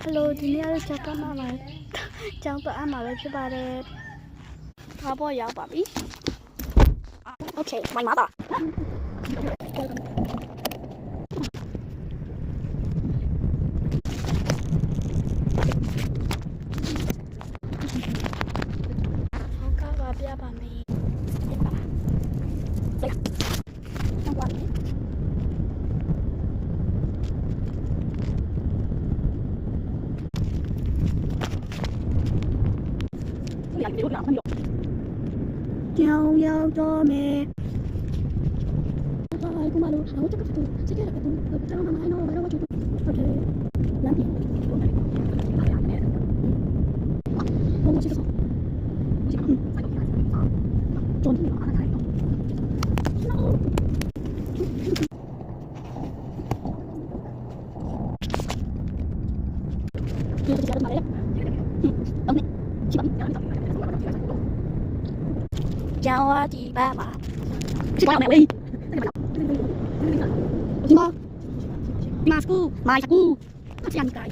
Hello,ဒီနေ့ရချက်ကမှလာကျောင်းတော့အမှပဲဖြစ်ပါတယ်။ဘာပေါ်ရောက်ပါပြီ။ Okay, မိုင်းမပါ။ဟုတ်ကဲ့ပါပြပါမယ်။ပြပါ။ဆက်။ကျောင်းပါမယ်။ကျောင်းရောက်တော့မယ်။ဘာလဲကိုမလို့တော့ချက်ကတော့ချက်ရကတော့တော့မနိုင်တော့ဘာလို့ချူโอเคလမ်းပြန်ဘာရမလဲဘယ်လိုချစ်တော့ကျန်တယ်အားခိုင်းတော့ဒီလိုကြရမှာလေဟုတ်နေချစ်ပါကျောင်းဝတီပါပါချစ်ပါမယ်လေဒီမှာစကူမိုင်စကူအချမ်းကိုင်